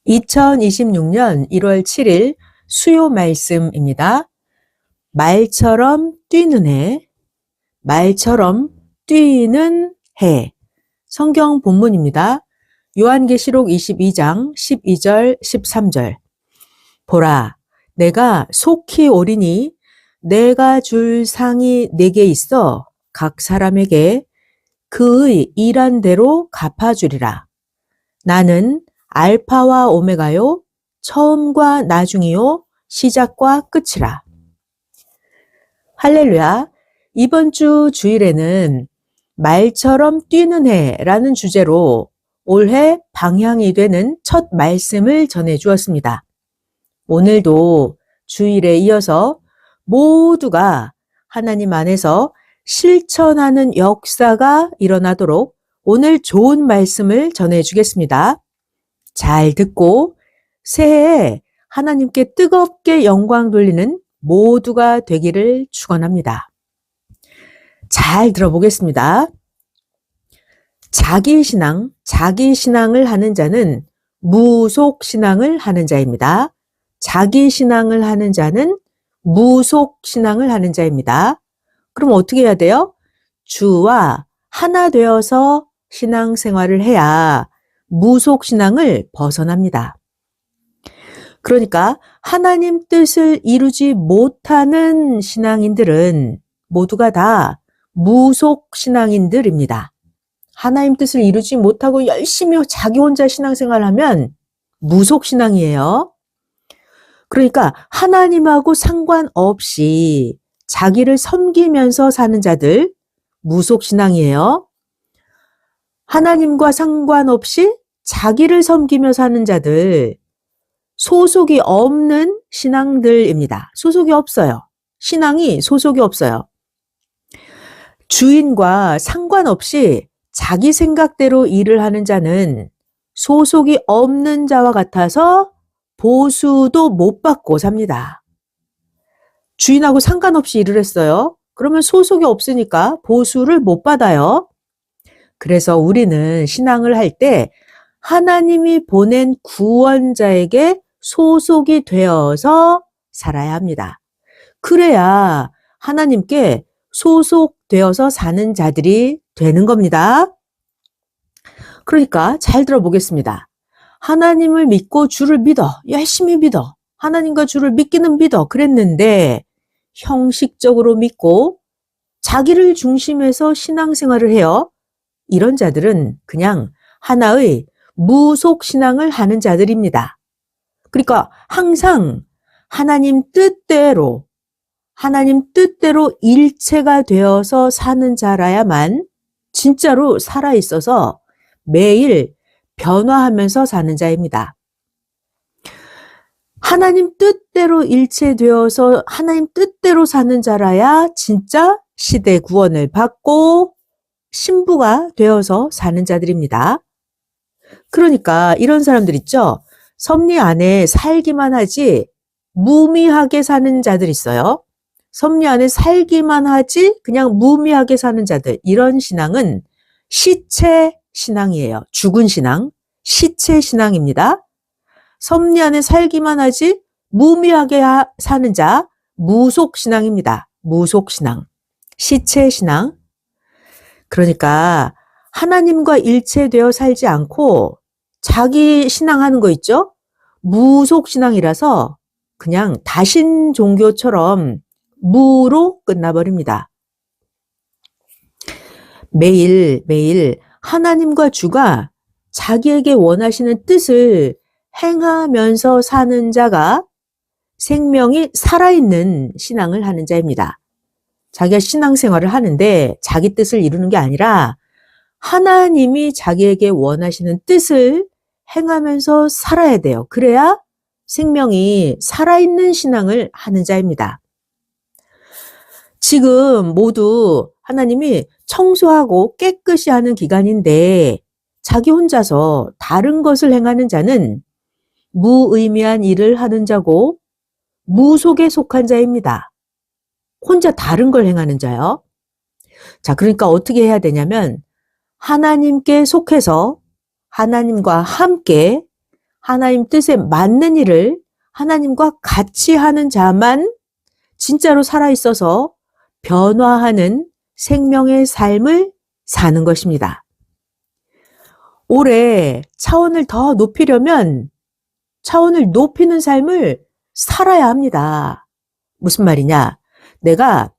2026년 1월 7일 수요 말씀입니다. 말처럼 뛰는 해, 말처럼 뛰는 해. 성경 본문입니다. 요한계시록 22장 12절 13절. 보라, 내가 속히 오리니 내가 줄 상이 내게 있어 각 사람에게 그의 일한 대로 갚아주리라. 나는 알파와 오메가요, 처음과 나중이요, 시작과 끝이라. 할렐루야. 이번 주 주일에는 말처럼 뛰는 해라는 주제로 올해 방향이 되는 첫 말씀을 전해 주었습니다. 오늘도 주일에 이어서 모두가 하나님 안에서 실천하는 역사가 일어나도록 오늘 좋은 말씀을 전해 주겠습니다. 잘 듣고 새해에 하나님께 뜨겁게 영광 돌리는 모두가 되기를 축원합니다. 잘 들어보겠습니다. 자기 신앙을 하는 자는 무속 신앙을 하는 자입니다. 자기 신앙을 하는 자는 무속 신앙을 하는 자입니다. 그럼 어떻게 해야 돼요? 주와 하나 되어서 신앙생활을 해야 무속 신앙을 벗어납니다. 그러니까 하나님 뜻을 이루지 못하는 신앙인들은 모두가 다 무속 신앙인들입니다. 하나님 뜻을 이루지 못하고 열심히 자기 혼자 신앙생활을 하면 무속 신앙이에요. 그러니까 하나님하고 상관없이 자기를 섬기면서 사는 자들 무속 신앙이에요. 하나님과 상관없이 자기를 섬기며 사는 자들 소속이 없는 신앙들입니다. 소속이 없어요. 신앙이 소속이 없어요. 주인과 상관없이 자기 생각대로 일을 하는 자는 소속이 없는 자와 같아서 보수도 못 받고 삽니다. 주인하고 상관없이 일을 했어요. 그러면 소속이 없으니까 보수를 못 받아요. 그래서 우리는 신앙을 할 때 하나님이 보낸 구원자에게 소속이 되어서 살아야 합니다. 그래야 하나님께 소속되어서 사는 자들이 되는 겁니다. 그러니까 잘 들어보겠습니다. 하나님을 믿고 주를 믿어. 열심히 믿어. 하나님과 주를 믿기는 믿어. 그랬는데 형식적으로 믿고 자기를 중심해서 신앙생활을 해요. 이런 자들은 그냥 하나의 무속 신앙을 하는 자들입니다. 그러니까 항상 하나님 뜻대로 일체가 되어서 사는 자라야만 진짜로 살아있어서 매일 변화하면서 사는 자입니다. 하나님 뜻대로 일체되어서 하나님 뜻대로 사는 자라야 진짜 시대 구원을 받고 신부가 되어서 사는 자들입니다. 그러니까 이런 사람들 있죠. 섭리 안에 살기만 하지 무미하게 사는 자들 있어요. 섭리 안에 살기만 하지 그냥 무미하게 사는 자들. 이런 신앙은 시체 신앙이에요. 죽은 신앙, 시체 신앙입니다. 섭리 안에 살기만 하지 무미하게 사는 자, 무속 신앙입니다. 무속 신앙, 시체 신앙. 그러니까 하나님과 일체되어 살지 않고 자기 신앙하는 거 있죠? 무속 신앙이라서 그냥 다신 종교처럼 무로 끝나버립니다. 매일 하나님과 주가 자기에게 원하시는 뜻을 행하면서 사는 자가 생명이 살아있는 신앙을 하는 자입니다. 자기가 신앙생활을 하는데 자기 뜻을 이루는 게 아니라 하나님이 자기에게 원하시는 뜻을 행하면서 살아야 돼요. 그래야 생명이 살아있는 신앙을 하는 자입니다. 지금 모두 하나님이 청소하고 깨끗이 하는 기간인데 자기 혼자서 다른 것을 행하는 자는 무의미한 일을 하는 자고 무속에 속한 자입니다. 혼자 다른 걸 행하는 자요. 자, 그러니까 어떻게 해야 되냐면 하나님께 속해서 하나님과 함께 하나님 뜻에 맞는 일을 하나님과 같이 하는 자만 진짜로 살아있어서 변화하는 생명의 삶을 사는 것입니다. 올해 차원을 더 높이려면 차원을 높이는 삶을 살아야 합니다. 무슨 말이냐? 내가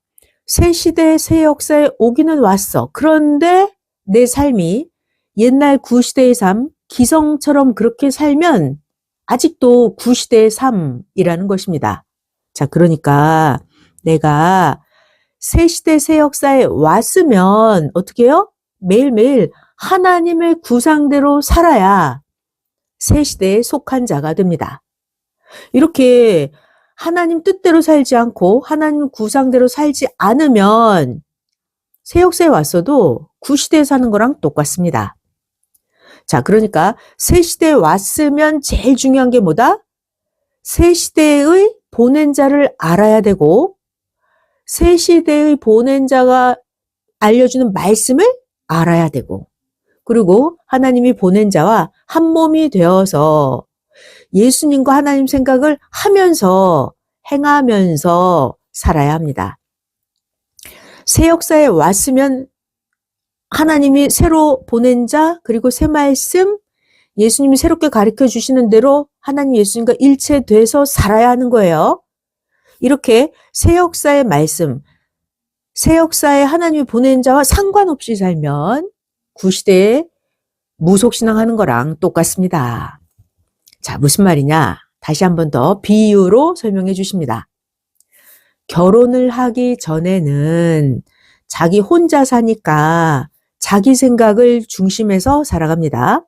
새 시대, 새 역사에 오기는 왔어. 그런데 내 삶이 옛날 구시대의 삶, 기성처럼 그렇게 살면 아직도 구시대의 삶이라는 것입니다. 자, 그러니까 내가 새 시대, 새 역사에 왔으면 어떻게 해요? 매일매일 하나님의 구상대로 살아야 새 시대에 속한 자가 됩니다. 이렇게 하나님 뜻대로 살지 않고 하나님 구상대로 살지 않으면 새 역사에 왔어도 구시대에 사는 거랑 똑같습니다. 자, 그러니까 새 시대에 왔으면 제일 중요한 게 뭐다? 새 시대의 보낸 자를 알아야 되고 새 시대의 보낸 자가 알려주는 말씀을 알아야 되고 그리고 하나님이 보낸 자와 한 몸이 되어서 예수님과 하나님 생각을 하면서 행하면서 살아야 합니다. 새 역사에 왔으면 하나님이 새로 보낸 자 그리고 새 말씀 예수님이 새롭게 가르쳐 주시는 대로 하나님 예수님과 일체돼서 살아야 하는 거예요. 이렇게 새 역사의 말씀, 새 역사에 하나님이 보낸 자와 상관없이 살면 구시대에 무속신앙하는 거랑 똑같습니다. 자, 무슨 말이냐? 다시 한 번 더 비유로 설명해 주십니다. 결혼을 하기 전에는 자기 혼자 사니까 자기 생각을 중심에서 살아갑니다.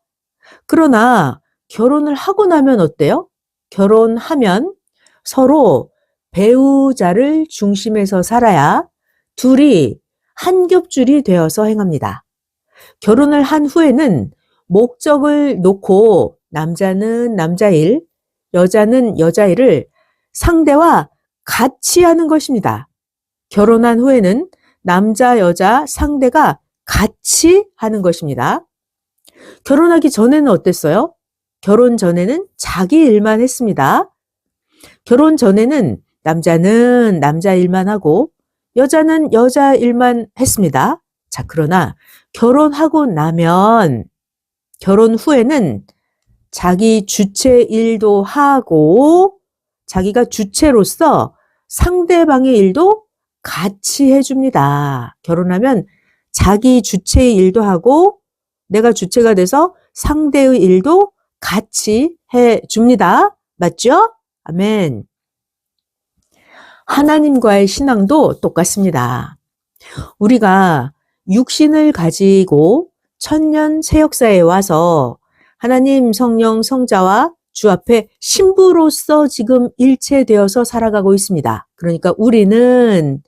그러나 결혼을 하고 나면 어때요? 결혼하면 서로 배우자를 중심에서 살아야 둘이 한 겹줄이 되어서 행합니다. 결혼을 한 후에는 목적을 놓고 남자는 남자일, 여자는 여자일을 상대와 같이 하는 것입니다. 결혼한 후에는 남자, 여자 상대가 같이 하는 것입니다. 결혼하기 전에는 어땠어요? 결혼 전에는 자기 일만 했습니다. 결혼 전에는 남자는 남자 일만 하고 여자는 여자 일만 했습니다. 자, 그러나 결혼하고 나면 결혼 후에는 자기 주체 일도 하고 자기가 주체로서 상대방의 일도 같이 해줍니다. 결혼하면 자기 주체의 일도 하고 내가 주체가 돼서 상대의 일도 같이 해줍니다. 맞죠? 아멘. 하나님과의 신앙도 똑같습니다. 우리가 육신을 가지고 천년 새 역사에 와서 하나님 성령 성자와 주 앞에 신부로서 지금 일체되어서 살아가고 있습니다. 그러니까 우리는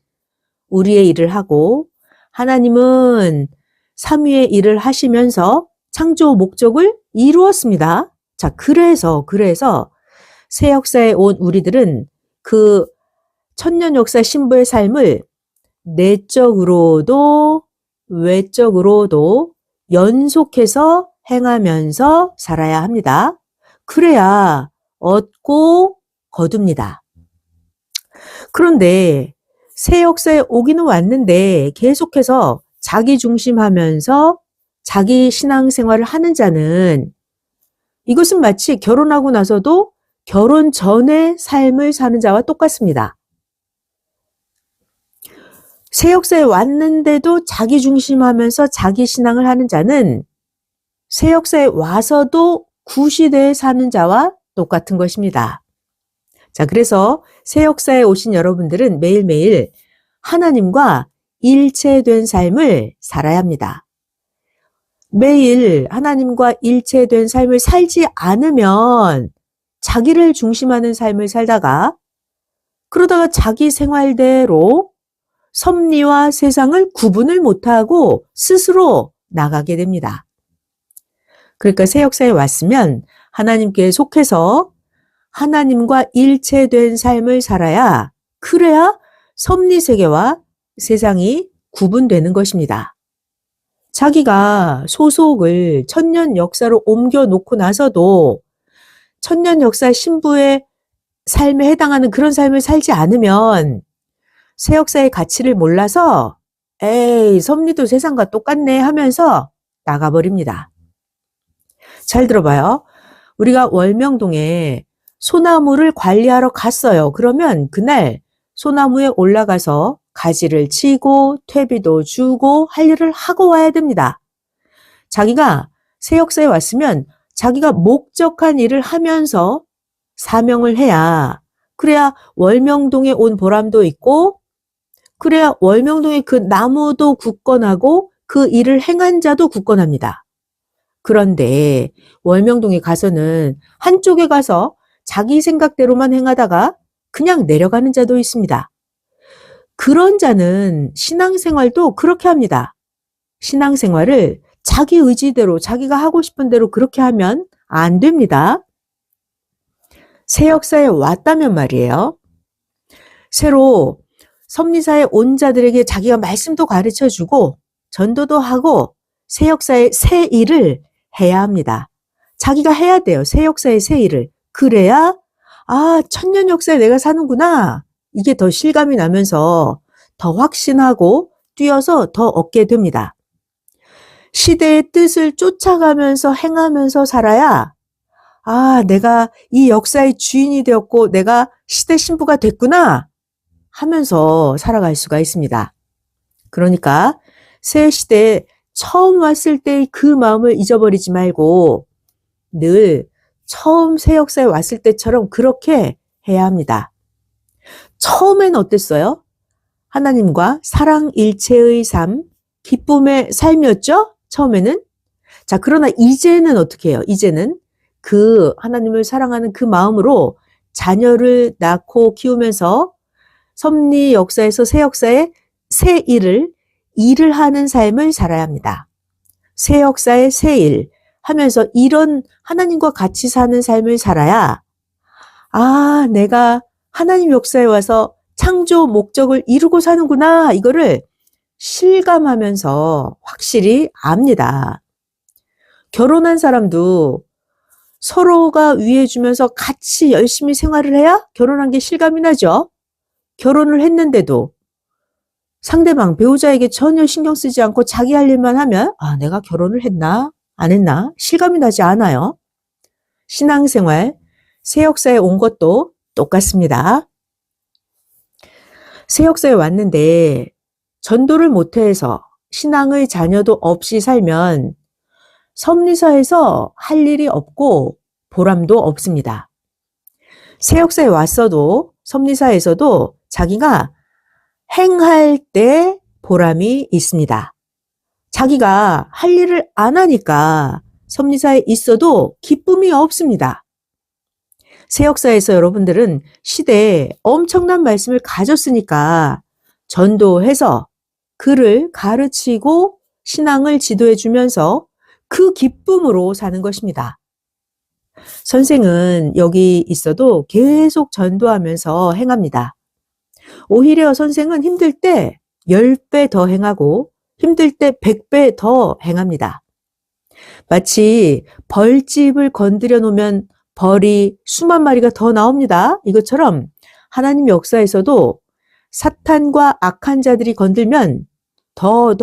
우리의 일을 하고 하나님은 삼위의 일을 하시면서 창조 목적을 이루었습니다. 자, 그래서 새 역사에 온 우리들은 그 천년 역사 신부의 삶을 내적으로도 외적으로도 연속해서 행하면서 살아야 합니다. 그래야 얻고 거둡니다. 그런데 새 역사에 오기는 왔는데 계속해서 자기 중심하면서 자기 신앙생활을 하는 자는 이것은 마치 결혼하고 나서도 결혼 전의 삶을 사는 자와 똑같습니다. 새 역사에 왔는데도 자기 중심하면서 자기 신앙을 하는 자는 새 역사에 와서도 구시대에 사는 자와 똑같은 것입니다. 자, 그래서 새 역사에 오신 여러분들은 매일매일 하나님과 일체된 삶을 살아야 합니다. 매일 하나님과 일체된 삶을 살지 않으면 자기를 중심하는 삶을 살다가 그러다가 자기 생활대로 섭리와 세상을 구분을 못하고 스스로 나가게 됩니다. 그러니까 새 역사에 왔으면 하나님께 속해서 하나님과 일체된 삶을 살아야 그래야 섭리세계와 세상이 구분되는 것입니다. 자기가 소속을 천년 역사로 옮겨놓고 나서도 천년 역사 신부의 삶에 해당하는 그런 삶을 살지 않으면 새 역사의 가치를 몰라서 에이, 섭리도 세상과 똑같네 하면서 나가버립니다. 잘 들어봐요. 우리가 월명동에 소나무를 관리하러 갔어요. 그러면 그날 소나무에 올라가서 가지를 치고 퇴비도 주고 할 일을 하고 와야 됩니다. 자기가 새 역사에 왔으면 자기가 목적한 일을 하면서 사명을 해야, 그래야 월명동에 온 보람도 있고, 그래야 월명동의 그 나무도 굳건하고 그 일을 행한 자도 굳건합니다. 그런데 월명동에 가서는 한쪽에 가서 자기 생각대로만 행하다가 그냥 내려가는 자도 있습니다. 그런 자는 신앙생활도 그렇게 합니다. 신앙생활을 자기 의지대로 자기가 하고 싶은 대로 그렇게 하면 안 됩니다. 새 역사에 왔다면 말이에요. 새로 섭리사에 온 자들에게 자기가 말씀도 가르쳐주고 전도도 하고 새 역사의 새 일을 해야 합니다. 자기가 해야 돼요. 새 역사의 새 일을. 그래야 천년 역사에 내가 사는구나. 이게 더 실감이 나면서 더 확신하고 뛰어서 더 얻게 됩니다. 시대의 뜻을 쫓아가면서 행하면서 살아야 내가 이 역사의 주인이 되었고 내가 시대 신부가 됐구나 하면서 살아갈 수가 있습니다. 그러니까 새 시대에 처음 왔을 때의 그 마음을 잊어버리지 말고 늘 처음 새 역사에 왔을 때처럼 그렇게 해야 합니다. 처음엔 어땠어요? 하나님과 사랑 일체의 삶, 기쁨의 삶이었죠? 처음에는. 자, 그러나 이제는 어떻게 해요? 이제는 그 하나님을 사랑하는 그 마음으로 자녀를 낳고 키우면서 섭리 역사에서 새 역사에 새 일을 하는 삶을 살아야 합니다. 새 역사의 새 일 하면서 이런 하나님과 같이 사는 삶을 살아야 내가 하나님 역사에 와서 창조 목적을 이루고 사는구나 이거를 실감하면서 확실히 압니다. 결혼한 사람도 서로가 위해주면서 같이 열심히 생활을 해야 결혼한 게 실감이 나죠. 결혼을 했는데도 상대방 배우자에게 전혀 신경 쓰지 않고 자기 할 일만 하면 내가 결혼을 했나 안 했나 실감이 나지 않아요. 신앙생활 새 역사에 온 것도 똑같습니다. 새 역사에 왔는데 전도를 못해서 신앙의 자녀도 없이 살면 섭리사에서 할 일이 없고 보람도 없습니다. 새 역사에 왔어도 섭리사에서도 자기가 행할 때 보람이 있습니다. 자기가 할 일을 안 하니까 섭리사에 있어도 기쁨이 없습니다. 새 역사에서 여러분들은 시대에 엄청난 말씀을 가졌으니까 전도해서 그를 가르치고 신앙을 지도해 주면서 그 기쁨으로 사는 것입니다. 선생은 여기 있어도 계속 전도하면서 행합니다. 오히려 선생은 힘들 때 10배 더 행하고 힘들 때 100배 더 행합니다. 마치 벌집을 건드려 놓으면 벌이 수만 마리가 더 나옵니다. 이것처럼 하나님 역사에서도 사탄과 악한 자들이 건들면 더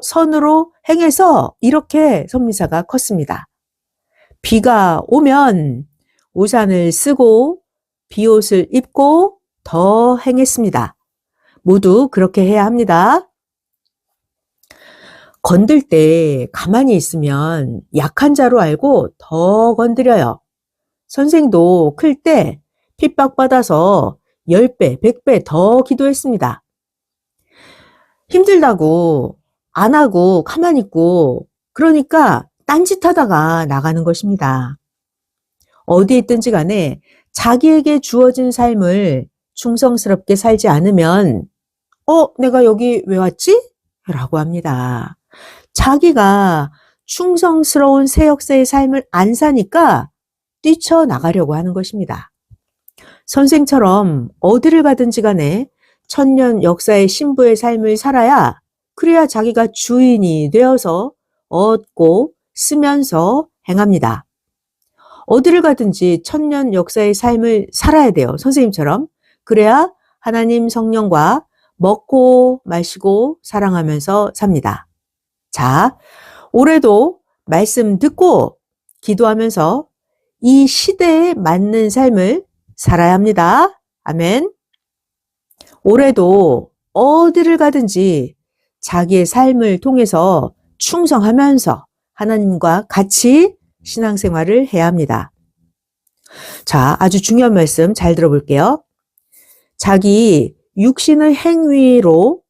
선으로 행해서 이렇게 섭리사가 컸습니다. 비가 오면 우산을 쓰고 비옷을 입고 더 행했습니다. 모두 그렇게 해야 합니다. 건들 때 가만히 있으면 약한 자로 알고 더 건드려요. 선생도 클 때 핍박받아서 10배, 100배 더 기도했습니다. 힘들다고 안 하고 가만히 있고 그러니까 딴짓하다가 나가는 것입니다. 어디에 있든지 간에 자기에게 주어진 삶을 충성스럽게 살지 않으면 내가 여기 왜 왔지? 라고 합니다. 자기가 충성스러운 새 역사의 삶을 안 사니까 뛰쳐나가려고 하는 것입니다. 선생처럼 어디를 가든지 간에 천년 역사의 신부의 삶을 살아야 그래야 자기가 주인이 되어서 얻고 쓰면서 행합니다. 어디를 가든지 천년 역사의 삶을 살아야 돼요. 선생님처럼. 그래야 하나님 성령과 먹고 마시고 사랑하면서 삽니다. 자, 올해도 말씀 듣고 기도하면서 이 시대에 맞는 삶을 살아야 합니다. 아멘. 올해도 어디를 가든지 자기의 삶을 통해서 충성하면서 하나님과 같이 신앙생활을 해야 합니다. 자, 아주 중요한 말씀 잘 들어볼게요. 자기 육신의 행위로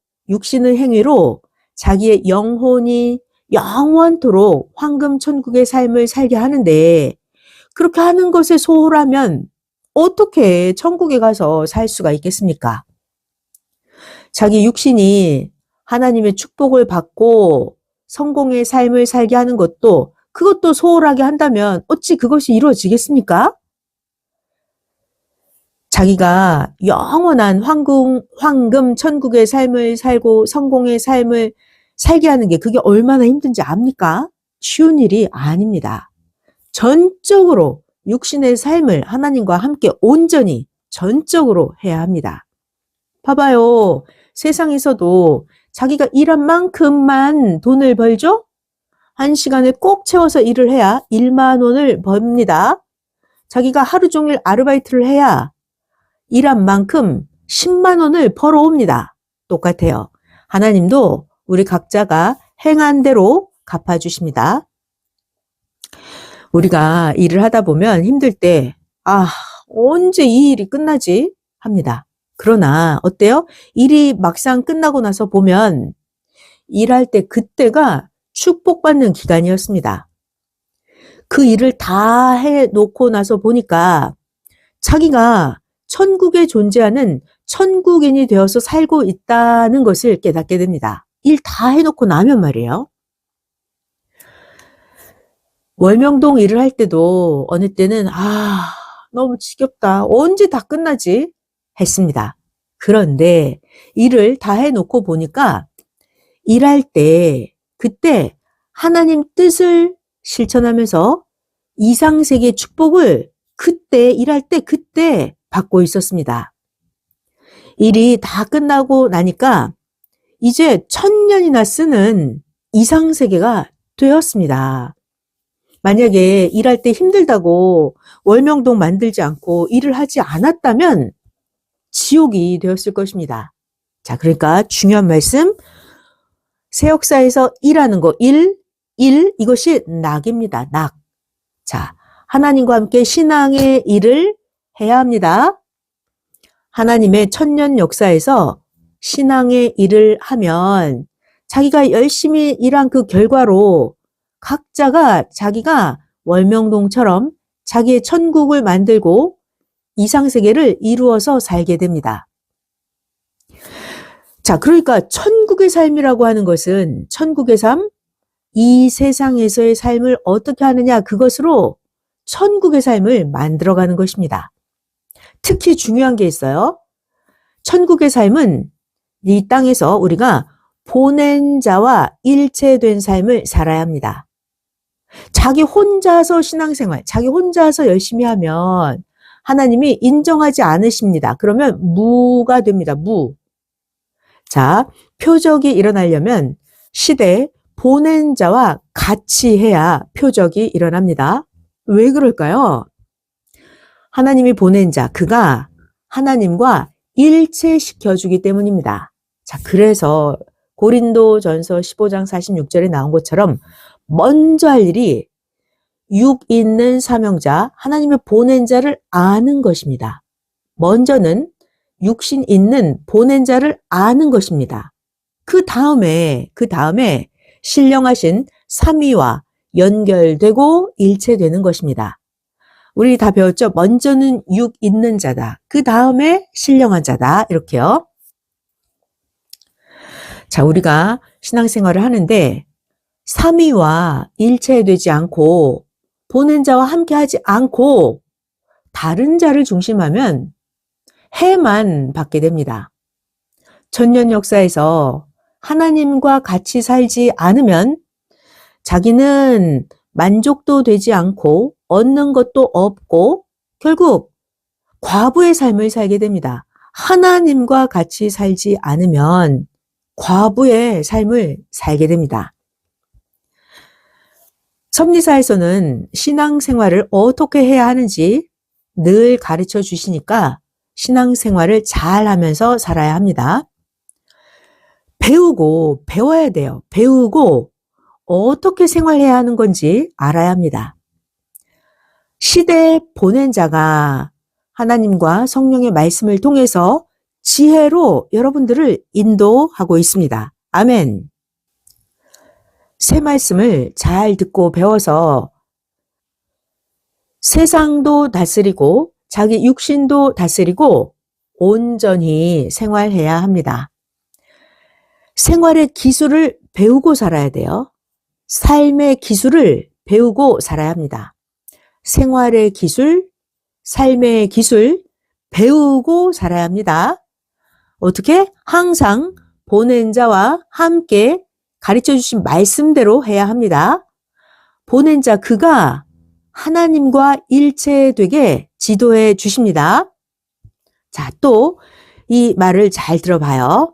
자기의 영혼이 영원토록 황금 천국의 삶을 살게 하는데 그렇게 하는 것에 소홀하면 어떻게 천국에 가서 살 수가 있겠습니까? 자기 육신이 하나님의 축복을 받고 성공의 삶을 살게 하는 그것도 소홀하게 한다면 어찌 그것이 이루어지겠습니까? 자기가 영원한 황금 천국의 삶을 살고 성공의 삶을 살게 하는 게 그게 얼마나 힘든지 압니까? 쉬운 일이 아닙니다. 전적으로 육신의 삶을 하나님과 함께 온전히 전적으로 해야 합니다. 봐봐요. 세상에서도 자기가 일한 만큼만 돈을 벌죠? 1시간을 꼭 채워서 일을 해야 1만 원을 법니다. 자기가 하루 종일 아르바이트를 해야 일한 만큼 10만 원을 벌어옵니다. 똑같아요. 하나님도 우리 각자가 행한 대로 갚아주십니다. 우리가 일을 하다 보면 힘들 때 언제 이 일이 끝나지? 합니다. 그러나 어때요? 일이 막상 끝나고 나서 보면 일할 때 그때가 축복받는 기간이었습니다. 그 일을 다 해놓고 나서 보니까 자기가 천국에 존재하는 천국인이 되어서 살고 있다는 것을 깨닫게 됩니다. 일 다 해놓고 나면 말이에요. 월명동 일을 할 때도 어느 때는 너무 지겹다. 언제 다 끝나지? 했습니다. 그런데 일을 다 해놓고 보니까 일할 때 그때 하나님 뜻을 실천하면서 이상세계의 축복을 그때 일할 때 그때 받고 있었습니다. 일이 다 끝나고 나니까 이제 1000년이나 쓰는 이상세계가 되었습니다. 만약에 일할 때 힘들다고 월명동 만들지 않고 일을 하지 않았다면 지옥이 되었을 것입니다. 자, 그러니까 중요한 말씀, 새 역사에서 일하는 거, 이것이 낙입니다. 낙. 자, 하나님과 함께 신앙의 일을 해야 합니다. 하나님의 천년 역사에서 신앙의 일을 하면 자기가 열심히 일한 그 결과로 각자가 자기가 월명동처럼 자기의 천국을 만들고 이상세계를 이루어서 살게 됩니다. 자, 그러니까 천국의 삶이라고 하는 것은 천국의 삶, 이 세상에서의 삶을 어떻게 하느냐 그것으로 천국의 삶을 만들어가는 것입니다. 특히 중요한 게 있어요. 천국의 삶은 이 땅에서 우리가 보낸 자와 일체된 삶을 살아야 합니다. 자기 혼자서 신앙생활, 자기 혼자서 열심히 하면 하나님이 인정하지 않으십니다. 그러면 무가 됩니다. 무. 자, 표적이 일어나려면 시대에 보낸 자와 같이 해야 표적이 일어납니다. 왜 그럴까요? 하나님이 보낸 자, 그가 하나님과 일체시켜주기 때문입니다. 자, 그래서 고린도전서 15장 46절에 나온 것처럼 먼저 할 일이 육 있는 사명자, 하나님의 보낸 자를 아는 것입니다. 먼저는 육신 있는 보낸 자를 아는 것입니다. 그 다음에 신령하신 삼위와 연결되고 일체되는 것입니다. 우리 다 배웠죠? 먼저는 육 있는 자다. 그 다음에 신령한 자다. 이렇게요. 자, 우리가 신앙생활을 하는데 삼위와 일체되지 않고 보낸 자와 함께하지 않고 다른 자를 중심하면 해만 받게 됩니다. 천년 역사에서 하나님과 같이 살지 않으면 자기는 만족도 되지 않고 얻는 것도 없고 결국 과부의 삶을 살게 됩니다. 하나님과 같이 살지 않으면 과부의 삶을 살게 됩니다. 섭리사에서는 신앙생활을 어떻게 해야 하는지 늘 가르쳐 주시니까 신앙생활을 잘 하면서 살아야 합니다. 배워야 돼요. 배우고 어떻게 생활해야 하는 건지 알아야 합니다. 시대에 보낸 자가 하나님과 성령의 말씀을 통해서 지혜로 여러분들을 인도하고 있습니다. 아멘. 새 말씀을 잘 듣고 배워서 세상도 다스리고 자기 육신도 다스리고 온전히 생활해야 합니다. 생활의 기술을 배우고 살아야 돼요. 삶의 기술을 배우고 살아야 합니다. 생활의 기술, 삶의 기술 배우고 살아야 합니다. 어떻게? 항상 보낸 자와 함께 가르쳐 주신 말씀대로 해야 합니다. 보낸 자 그가 하나님과 일체되게 지도해 주십니다. 자, 또 이 말을 잘 들어봐요.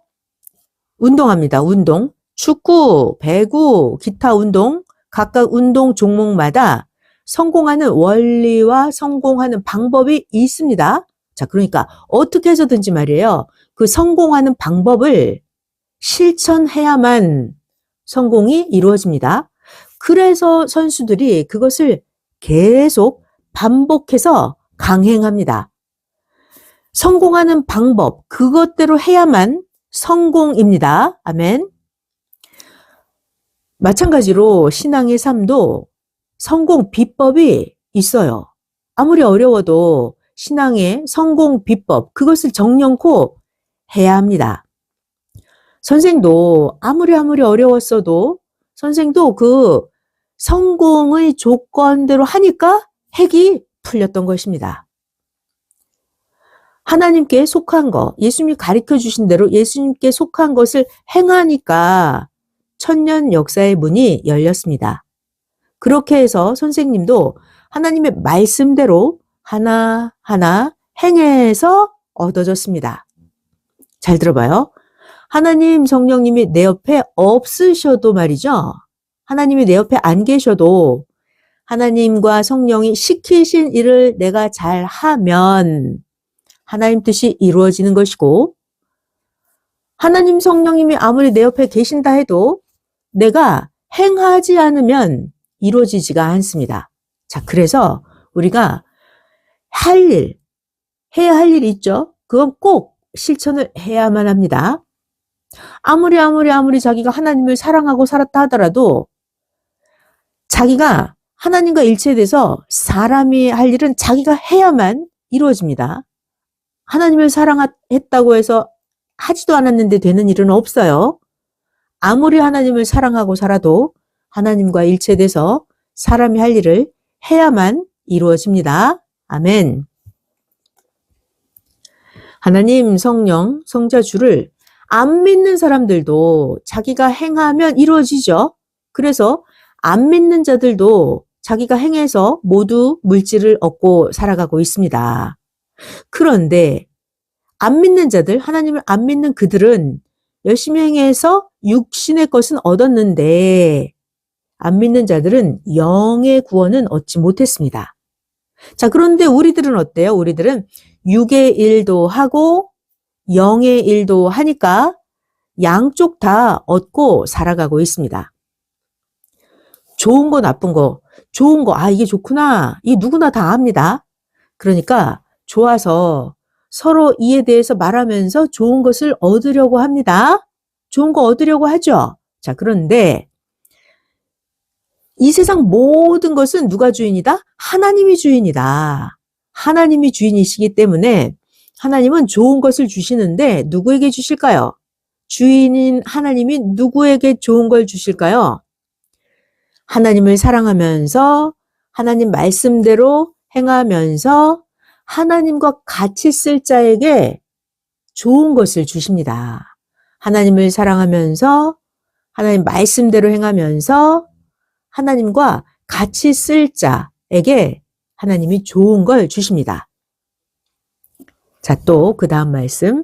운동합니다. 운동. 축구, 배구, 기타 운동, 각각 운동 종목마다 성공하는 원리와 성공하는 방법이 있습니다. 자, 그러니까 어떻게 해서든지 말이에요. 그 성공하는 방법을 실천해야만 성공이 이루어집니다. 그래서 선수들이 그것을 계속 반복해서 강행합니다. 성공하는 방법, 그것대로 해야만 성공입니다. 아멘. 마찬가지로 신앙의 삶도 성공 비법이 있어요. 아무리 어려워도 신앙의 성공 비법, 그것을 정령코 해야 합니다. 선생도 아무리 어려웠어도 선생도 그 성공의 조건대로 하니까 핵이 풀렸던 것입니다. 하나님께 속한 것, 예수님이 가르쳐 주신 대로 예수님께 속한 것을 행하니까 천년 역사의 문이 열렸습니다. 그렇게 해서 선생님도 하나님의 말씀대로 하나하나 행해서 얻어졌습니다. 잘 들어봐요. 하나님 성령님이 내 옆에 없으셔도 말이죠. 하나님이 내 옆에 안 계셔도 하나님과 성령이 시키신 일을 내가 잘 하면 하나님 뜻이 이루어지는 것이고, 하나님 성령님이 아무리 내 옆에 계신다 해도 내가 행하지 않으면 이루어지지가 않습니다. 자, 그래서 우리가 해야 할 일이 있죠. 그건 꼭 실천을 해야만 합니다. 아무리 자기가 하나님을 사랑하고 살았다 하더라도 자기가 하나님과 일체돼서 사람이 할 일은 자기가 해야만 이루어집니다. 하나님을 사랑했다고 해서 하지도 않았는데 되는 일은 없어요. 아무리 하나님을 사랑하고 살아도 하나님과 일체돼서 사람이 할 일을 해야만 이루어집니다. 아멘. 하나님, 성령, 성자 주를 안 믿는 사람들도 자기가 행하면 이루어지죠. 그래서 안 믿는 자들도 자기가 행해서 모두 물질을 얻고 살아가고 있습니다. 그런데 안 믿는 자들, 하나님을 안 믿는 그들은 열심히 행해서 육신의 것은 얻었는데 안 믿는 자들은 영의 구원은 얻지 못했습니다. 자, 그런데 우리들은 어때요? 우리들은 육의 일도 하고 영의 일도 하니까 양쪽 다 얻고 살아가고 있습니다. 좋은 거, 나쁜 거, 좋은 거, 이게 좋구나. 이게 누구나 다 합니다. 그러니까 좋아서 서로 이에 대해서 말하면서 좋은 것을 얻으려고 합니다. 좋은 거 얻으려고 하죠. 자, 그런데 이 세상 모든 것은 누가 주인이다? 하나님이 주인이다. 하나님이 주인이시기 때문에 하나님은 좋은 것을 주시는데 누구에게 주실까요? 주인인 하나님이 누구에게 좋은 걸 주실까요? 하나님을 사랑하면서 하나님 말씀대로 행하면서 하나님과 같이 쓸 자에게 좋은 것을 주십니다. 하나님을 사랑하면서 하나님 말씀대로 행하면서 하나님과 같이 쓸 자에게 하나님이 좋은 걸 주십니다. 자, 또 그 다음 말씀.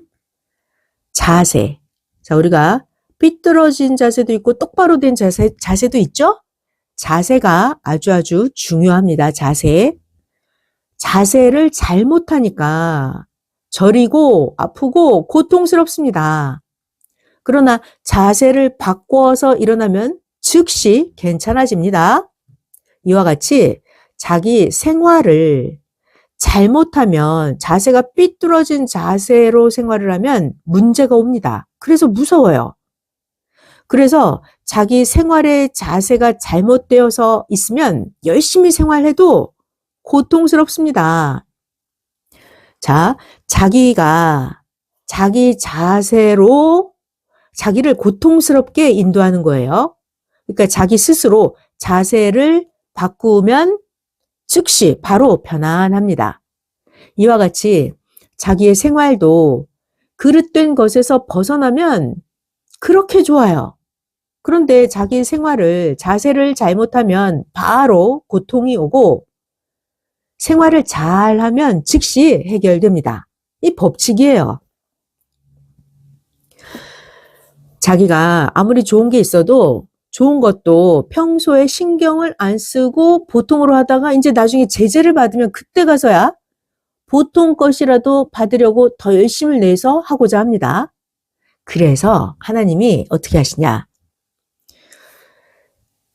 자세. 자, 우리가 삐뚤어진 자세도 있고 똑바로 된 자세도 있죠? 자세가 아주 중요합니다. 자세. 자세를 잘못하니까 저리고 아프고 고통스럽습니다. 그러나 자세를 바꿔서 일어나면 즉시 괜찮아집니다. 이와 같이 자기 생활을 잘못하면 자세가 삐뚤어진 자세로 생활을 하면 문제가 옵니다. 그래서 무서워요. 그래서 자기 생활의 자세가 잘못되어서 있으면 열심히 생활해도 고통스럽습니다. 자, 자기가 자기 자세로 자기를 고통스럽게 인도하는 거예요. 그러니까 자기 스스로 자세를 바꾸면 즉시 바로 편안합니다. 이와 같이 자기의 생활도 그릇된 것에서 벗어나면 그렇게 좋아요. 그런데 자기 생활을, 자세를 잘못하면 바로 고통이 오고 생활을 잘하면 즉시 해결됩니다. 이 법칙이에요. 자기가 아무리 좋은 게 있어도 좋은 것도 평소에 신경을 안 쓰고 보통으로 하다가 이제 나중에 제재를 받으면 그때 가서야 보통 것이라도 받으려고 더 열심을 내서 하고자 합니다. 그래서 하나님이 어떻게 하시냐?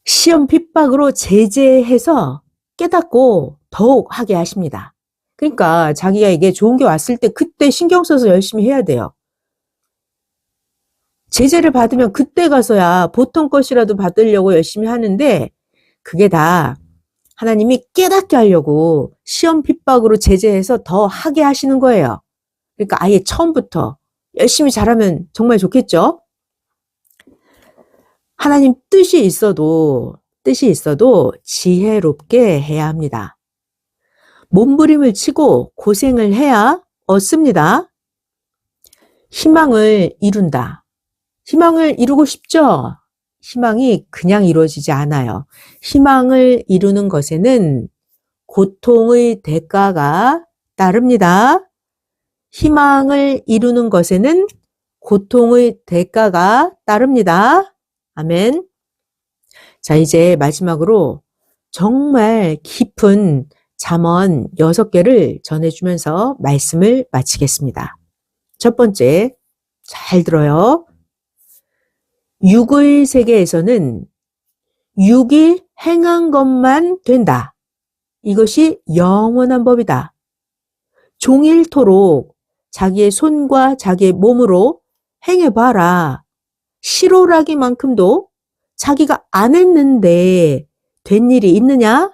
시험 핍박으로 제재해서 깨닫고 더욱 하게 하십니다. 그러니까 자기가 이게 좋은 게 왔을 때 그때 신경 써서 열심히 해야 돼요. 제재를 받으면 그때 가서야 보통 것이라도 받으려고 열심히 하는데 그게 다 하나님이 깨닫게 하려고 시험 핍박으로 제재해서 더 하게 하시는 거예요. 그러니까 아예 처음부터 열심히 잘하면 정말 좋겠죠? 하나님 뜻이 있어도 지혜롭게 해야 합니다. 몸부림을 치고 고생을 해야 얻습니다. 희망을 이룬다. 희망을 이루고 싶죠? 희망이 그냥 이루어지지 않아요. 희망을 이루는 것에는 고통의 대가가 따릅니다. 희망을 이루는 것에는 고통의 대가가 따릅니다. 아멘. 자, 이제 마지막으로 정말 깊은 잠언 6개를 전해주면서 말씀을 마치겠습니다. 첫 번째, 잘 들어요. 육의 세계에서는 육이 행한 것만 된다. 이것이 영원한 법이다. 종일토록 자기의 손과 자기의 몸으로 행해봐라. 실오라기만큼도 자기가 안 했는데 된 일이 있느냐?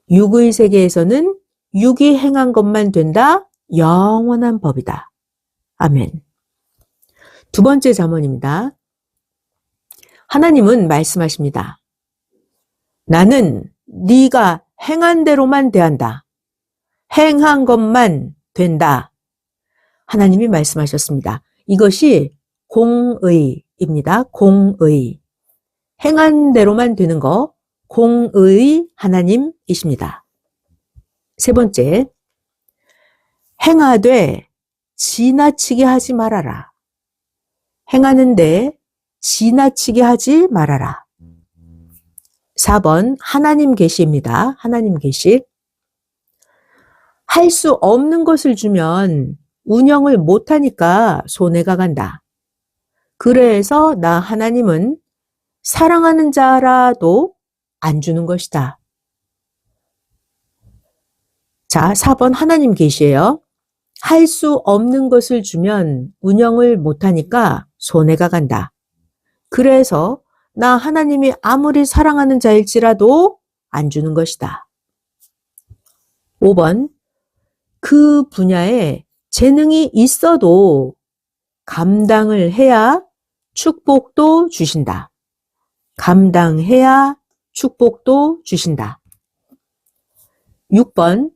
육의 세계에서는 육이 행한 것만 된다. 영원한 법이다. 아멘. 두 번째 잠언입니다. 하나님은 말씀하십니다. 나는 네가 행한 대로만 대한다. 행한 것만 된다. 하나님이 말씀하셨습니다. 이것이 공의입니다. 공의. 행한 대로만 되는 거, 공의 하나님이십니다. 세 번째, 행하되 지나치게 하지 말아라. 행하는데 지나치게 하지 말아라. 4번, 하나님 계시입니다. 하나님 계시. 할 수 없는 것을 주면 운영을 못하니까 손해가 간다. 그래서 나 하나님은 사랑하는 자라도 안 주는 것이다. 자, 4번 하나님 계시예요. 할 수 없는 것을 주면 운영을 못하니까 손해가 간다. 그래서 나 하나님이 아무리 사랑하는 자일지라도 안 주는 것이다. 5번, 그 분야에 재능이 있어도 감당을 해야 축복도 주신다. 감당해야 축복도 주신다. 6번,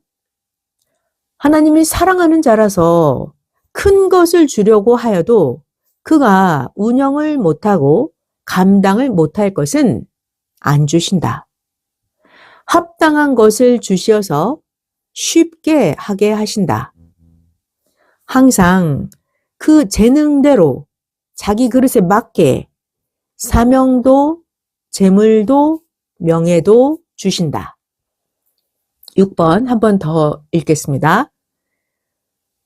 하나님이 사랑하는 자라서 큰 것을 주려고 하여도 그가 운영을 못하고 감당을 못할 것은 안 주신다. 합당한 것을 주시어서 쉽게 하게 하신다. 항상 그 재능대로 자기 그릇에 맞게 사명도, 재물도, 명예도 주신다. 6번 한 번 더 읽겠습니다.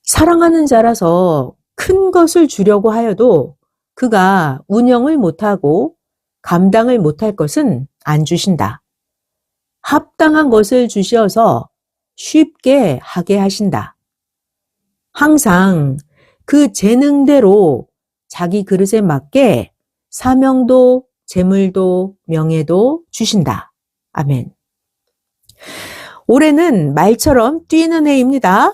사랑하는 자라서 큰 것을 주려고 하여도 그가 운영을 못하고 감당을 못할 것은 안 주신다. 합당한 것을 주시어서 쉽게 하게 하신다. 항상 그 재능대로 자기 그릇에 맞게 사명도, 재물도, 명예도 주신다. 아멘. 올해는 말처럼 뛰는 해입니다.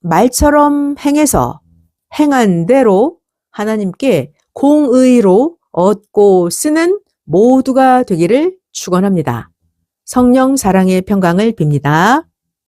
말처럼 행해서 행한 대로 하나님께 공의로 얻고 쓰는 모두가 되기를 축원합니다. 성령 사랑의 평강을 빕니다.